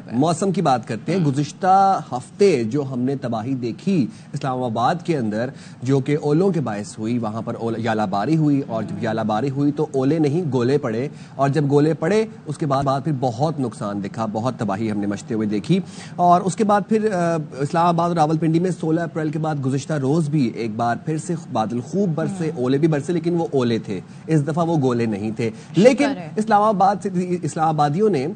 رہا ہے. موسم کی بات کرتے ہیں. گزشتہ ہفتے جو ہم نے تباہی دیکھی اسلام آباد کے اندر جو کہ اولوں کے باعث ہوئی, وہاں پر یالہ باری ہوئی, اور جب یالہ باری ہوئی تو اولے نہیں گولے پڑے, اور جب گولے پڑے اس کے بعد پھر بہت نقصان دکھا, بہت تباہی ہم نے مچتے ہوئے دیکھی. اور اس کے بعد پھر اسلام آباد اور راولپنڈی میں 16 اپریل کے بعد گزشتہ روز بھی ایک بار پھر سے بادل خوب برسے, اولے بھی برسے, لیکن وہ اولے تھے, اس دفعہ وہ گولے نہیں تھے. لیکن اسلام آبادیوں نے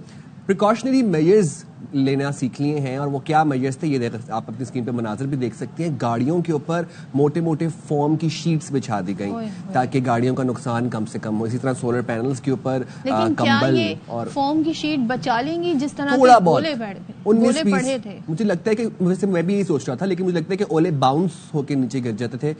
پریکاشنری میجرز لینا سیکھ لیے ہیں, اور وہ کیا میجرز تھے یہ آپ اپنی اسکرین پہ مناظر بھی دیکھ سکتے ہیں. گاڑیوں کے اوپر موٹے موٹے فوم کی شیٹس بچھا دی گئیں تاکہ گاڑیوں کا نقصان کم سے کم ہو. اسی طرح سولر پینلز کے اوپر کمبل اور فوم کی شیٹ بچا لیں گی جس طرح تھوڑا بہت 19 پڑے تھے. مجھے لگتا ہے کہ ویسے میں بھی یہی سوچ رہا تھا, لیکن مجھے لگتا ہے کہ اولے باؤنس ہو کے نیچے گر جاتے تھے,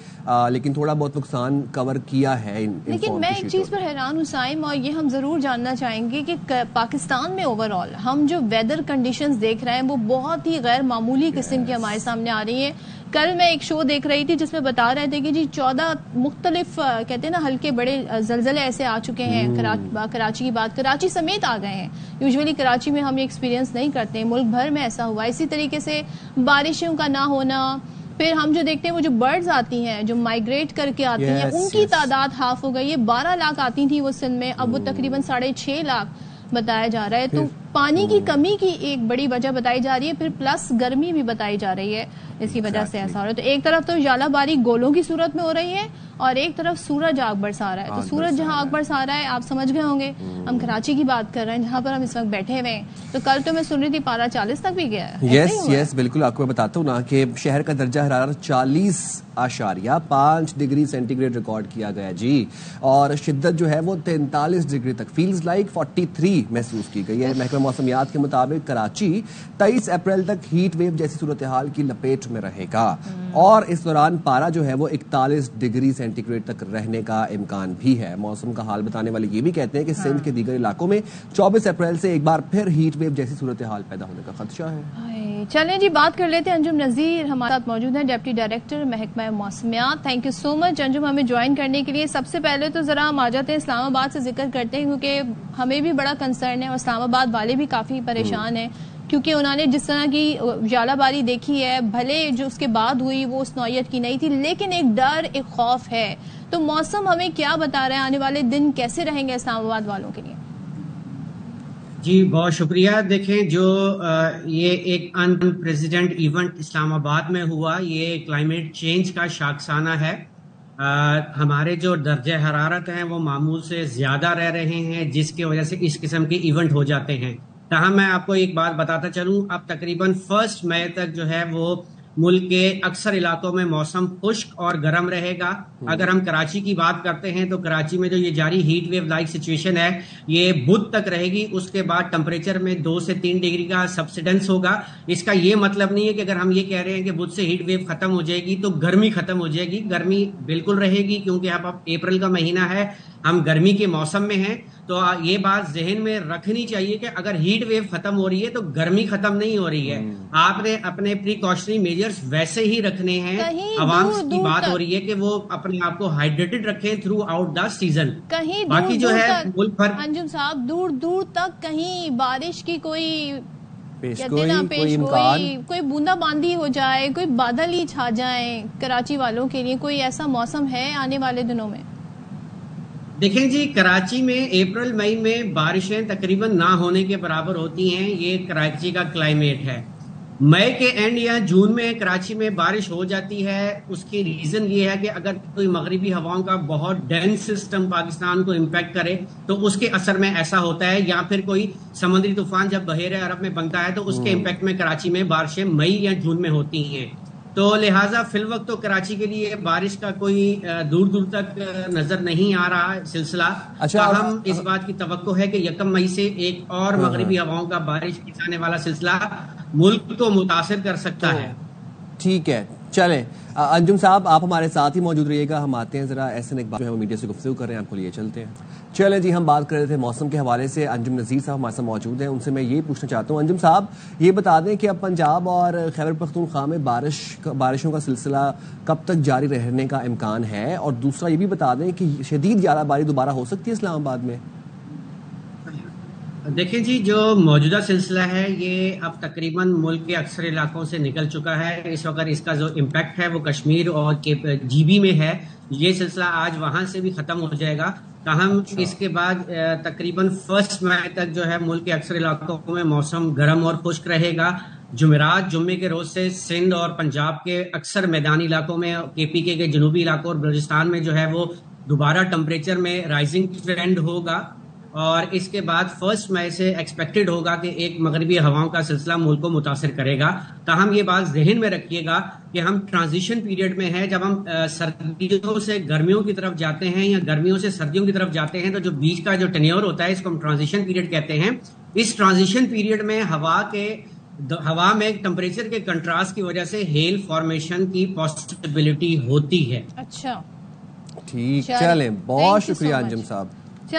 لیکن تھوڑا بہت نقصان کور کیا ہے. لیکن میں ایک چیز پر حیران ہوں سائم, اور یہ ہم ضرور جاننا چاہیں گے کہ پاکستان میں اوور آل ہم جو ویدر کنڈیشنز دیکھ رہے ہیں وہ بہت ہی غیر معمولی قسم کی ہمارے سامنے آ رہی ہیں. کل میں ایک شو دیکھ رہی تھی جس میں بتا رہے تھے کہ جی 14 مختلف کہتے ہیں نا ہلکے بڑے زلزلے ایسے آ چکے ہیں. کراچی کی بات, کراچی سمیت آ گئے ہیں. یوزولی کراچی میں ہم یہ ایکسپیرینس نہیں کرتے ہیں, ملک بھر میں ایسا ہوا. اسی طریقے سے بارشوں کا نہ ہونا, پھر ہم جو دیکھتے ہیں وہ جو برڈز آتی ہیں جو مائگریٹ کر کے آتی ہیں ان کی تعداد ہاف ہو گئی ہے. 12 لاکھ آتی تھی وہ سندھ میں, اب وہ تقریباً 6.5 لاکھ بتایا جا رہا ہے. تو پانی کی کمی کی ایک بڑی وجہ بتائی جا رہی ہے, پھر پلس گرمی بھی بتائی جا رہی ہے, اس کی وجہ سے ایسا ہو رہا ہے. تو ایک طرف تو یالہ باری گولوں کی صورت میں ہو رہی ہے, اور ایک طرف سورج آگ برسا رہا ہے. تو سورج جہاں آگ برسا رہا ہے آپ سمجھ گئے ہوں گے, ہم کراچی کی بات کر رہے ہیں جہاں پر ہم اس وقت بیٹھے ہوئے ہیں. تو کل تو میں سن رہی تھی پارا 40 تک بھی گیا ہے. یس بالکل, آپ کو میں بتاتا ہوں نا کہ شہر کا درجہ حرارت 40.5 ڈگری سینٹی گریڈ ریکارڈ کیا گیا جی, اور شدت جو ہے وہ 43 ڈگری تک, فیلز لائک 43 محسوس کی گئی ہے. محکمہ موسمیات کے مطابق کراچی 23 اپریل تک ہیٹ ویو جیسی صورتحال کی لپیٹ میں رہے گا, اور اس دوران پارا جو ہے وہ 41 ڈگری سینٹی گریڈ تک رہنے کا امکان بھی ہے. موسم کا حال بتانے والے یہ بھی کہتے ہیں کہ سندھ کے دیگر علاقوں میں 24 اپریل سے ایک بار پھر ہیٹ ویو جیسی صورتحال پیدا ہونے کا خدشہ ہے. چلیں جی بات کر لیتے ہیں. انجم نذیر ہمارے ساتھ موجود ہیں, ڈپٹی ڈائریکٹر محکمہ موسمیات. تھینک یو سو مچ انجم ہمیں جوائن کرنے کے لیے. سب سے پہلے تو ذرا ہم آ جاتے ہیں اسلام آباد سے ذکر کرتے ہیں, کیونکہ ہمیں بھی بڑا کنسرن ہے اور اسلام آباد والے بھی کافی پریشان ہیں, کیونکہ انہوں نے جس طرح کی یالہ باری دیکھی ہے, بھلے جو اس کے بعد ہوئی وہ اس نوعیت کی نہیں تھی, لیکن ایک ڈر ایک خوف ہے. تو موسم ہمیں کیا بتا رہے ہیں, آنے والے دن کیسے رہیں گے اسلام آباد والوں کے لیے؟ جی بہت شکریہ. دیکھیں جو یہ ایک انپریسیڈنٹ ایونٹ اسلام آباد میں ہوا, یہ کلائمیٹ چینج کا شاخسانہ ہے. ہمارے جو درجہ حرارت ہیں وہ معمول سے زیادہ رہ رہے ہیں, جس کی وجہ سے اس قسم کے ایونٹ ہو جاتے ہیں. تاہم میں آپ کو ایک بات بتاتا چلوں, اب تقریباً 1 مئی تک جو ہے وہ ملک کے اکثر علاقوں میں موسم خشک اور گرم رہے گا. اگر ہم کراچی کی بات کرتے ہیں تو کراچی میں جو یہ جاری ہیٹ ویو لائک سچویشن ہے یہ بدھ تک رہے گی. اس کے بعد ٹمپریچر میں 2 سے 3 ڈگری کا سبسیڈنس ہوگا. اس کا یہ مطلب نہیں ہے کہ اگر ہم یہ کہہ رہے ہیں کہ بدھ سے ہیٹ ویو ختم ہو جائے گی تو گرمی ختم ہو جائے گی. گرمی بالکل رہے گی, کیونکہ اب اپریل کا مہینہ ہے, ہم گرمی کے موسم میں ہیں. تو یہ بات ذہن میں رکھنی چاہیے کہ اگر ہیٹ ویو ختم ہو رہی ہے تو گرمی ختم نہیں ہو رہی ہے. آپ نے اپنے پریکاشنری میجرز ویسے ہی رکھنے ہیں. عوام کی بات ہو رہی ہے کہ وہ اپنے آپ کو ہائیڈریٹڈ رکھیں تھرو آؤٹ دا سیزن. باقی جو ہے ملک بھر انجم صاحب دور دور تک کہیں بارش کی کوئی کوئی بوندا باندی ہو جائے, کوئی بادل ہی چھا جائیں کراچی والوں کے لیے, کوئی ایسا موسم ہے آنے والے دنوں میں؟ دیکھیں جی, کراچی میں اپریل مئی میں بارشیں تقریباً نہ ہونے کے برابر ہوتی ہیں. یہ کراچی کا کلائمیٹ ہے. مئی کے اینڈ یا جون میں کراچی میں بارش ہو جاتی ہے. اس کی ریزن یہ ہے کہ اگر کوئی مغربی ہواؤں کا بہت ڈینس سسٹم پاکستان کو امپیکٹ کرے تو اس کے اثر میں ایسا ہوتا ہے, یا پھر کوئی سمندری طوفان جب بحیرہ عرب میں بنتا ہے تو اس کے امپیکٹ میں کراچی میں بارشیں مئی یا جون میں ہوتی ہیں. تو لہٰذا فی الوقت تو کراچی کے لیے بارش کا کوئی دور دور تک نظر نہیں آ رہا سلسلہ. ہم اس بات کی توقع ہے کہ 1 مئی سے ایک اور مغربی ہواؤں کا بارش جانے والا سلسلہ ملک کو متاثر کر سکتا ہے. ٹھیک ہے, چلیں انجم صاحب آپ ہمارے ساتھ ہی موجود رہیے گا. ہم آتے ہیں ذرا ایسے ایک بات جو ہے وہ میڈیا سے گفتگو کر رہے ہیں, آپ کو لیے چلتے ہیں. چلیں جی, ہم بات کر رہے تھے موسم کے حوالے سے. انجم نذیر صاحب ہمارے ساتھ موجود ہیں, ان سے میں یہ پوچھنا چاہتا ہوں. انجم صاحب یہ بتا دیں کہ اب پنجاب اور خیبر پختونخوا میں بارشوں کا سلسلہ کب تک جاری رہنے کا امکان ہے, اور دوسرا یہ بھی بتا دیں کہ شدید یالہ باری دوبارہ ہو سکتی ہے اسلام آباد میں؟ دیکھیں جی، جو موجودہ سلسلہ ہے یہ اب تقریباً ملک کے اکثر علاقوں سے نکل چکا ہے. اس وقت اس کا جو امپیکٹ ہے وہ کشمیر اور جی بی میں ہے. یہ سلسلہ آج وہاں سے بھی ختم ہو جائے گا. تاہم اس کے بعد تقریباً 1 مئی تک جو ہے ملک کے اکثر علاقوں میں موسم گرم اور خشک رہے گا. جمعرات جمعے کے روز سے سندھ اور پنجاب کے اکثر میدانی علاقوں میں، کے پی کے جنوبی علاقوں اور بلوچستان میں جو ہے وہ دوبارہ ٹمپریچر میں رائزنگ ٹرینڈ ہوگا. اور اس کے بعد 1 مئی سے ایکسپیکٹڈ ہوگا کہ ایک مغربی ہواؤں کا سلسلہ ملک کو متاثر کرے گا. تاہم یہ بات ذہن میں رکھیے گا کہ ہم ٹرانزیشن پیریڈ میں ہیں. جب ہم سردیوں سے گرمیوں کی طرف جاتے ہیں یا گرمیوں سے سردیوں کی طرف جاتے ہیں تو جو بیچ کا جو ٹینیور ہوتا ہے اس کو ہم ٹرانزیشن پیریڈ کہتے ہیں. اس ٹرانزیشن پیریڈ میں ہوا میں ٹمپریچر کے کنٹراسٹ کی وجہ سے ہیل فارمیشن کی پاسبلٹی ہوتی ہے. اچھا ٹھیک، چلیں، بہت شکریہ انجم صاحب.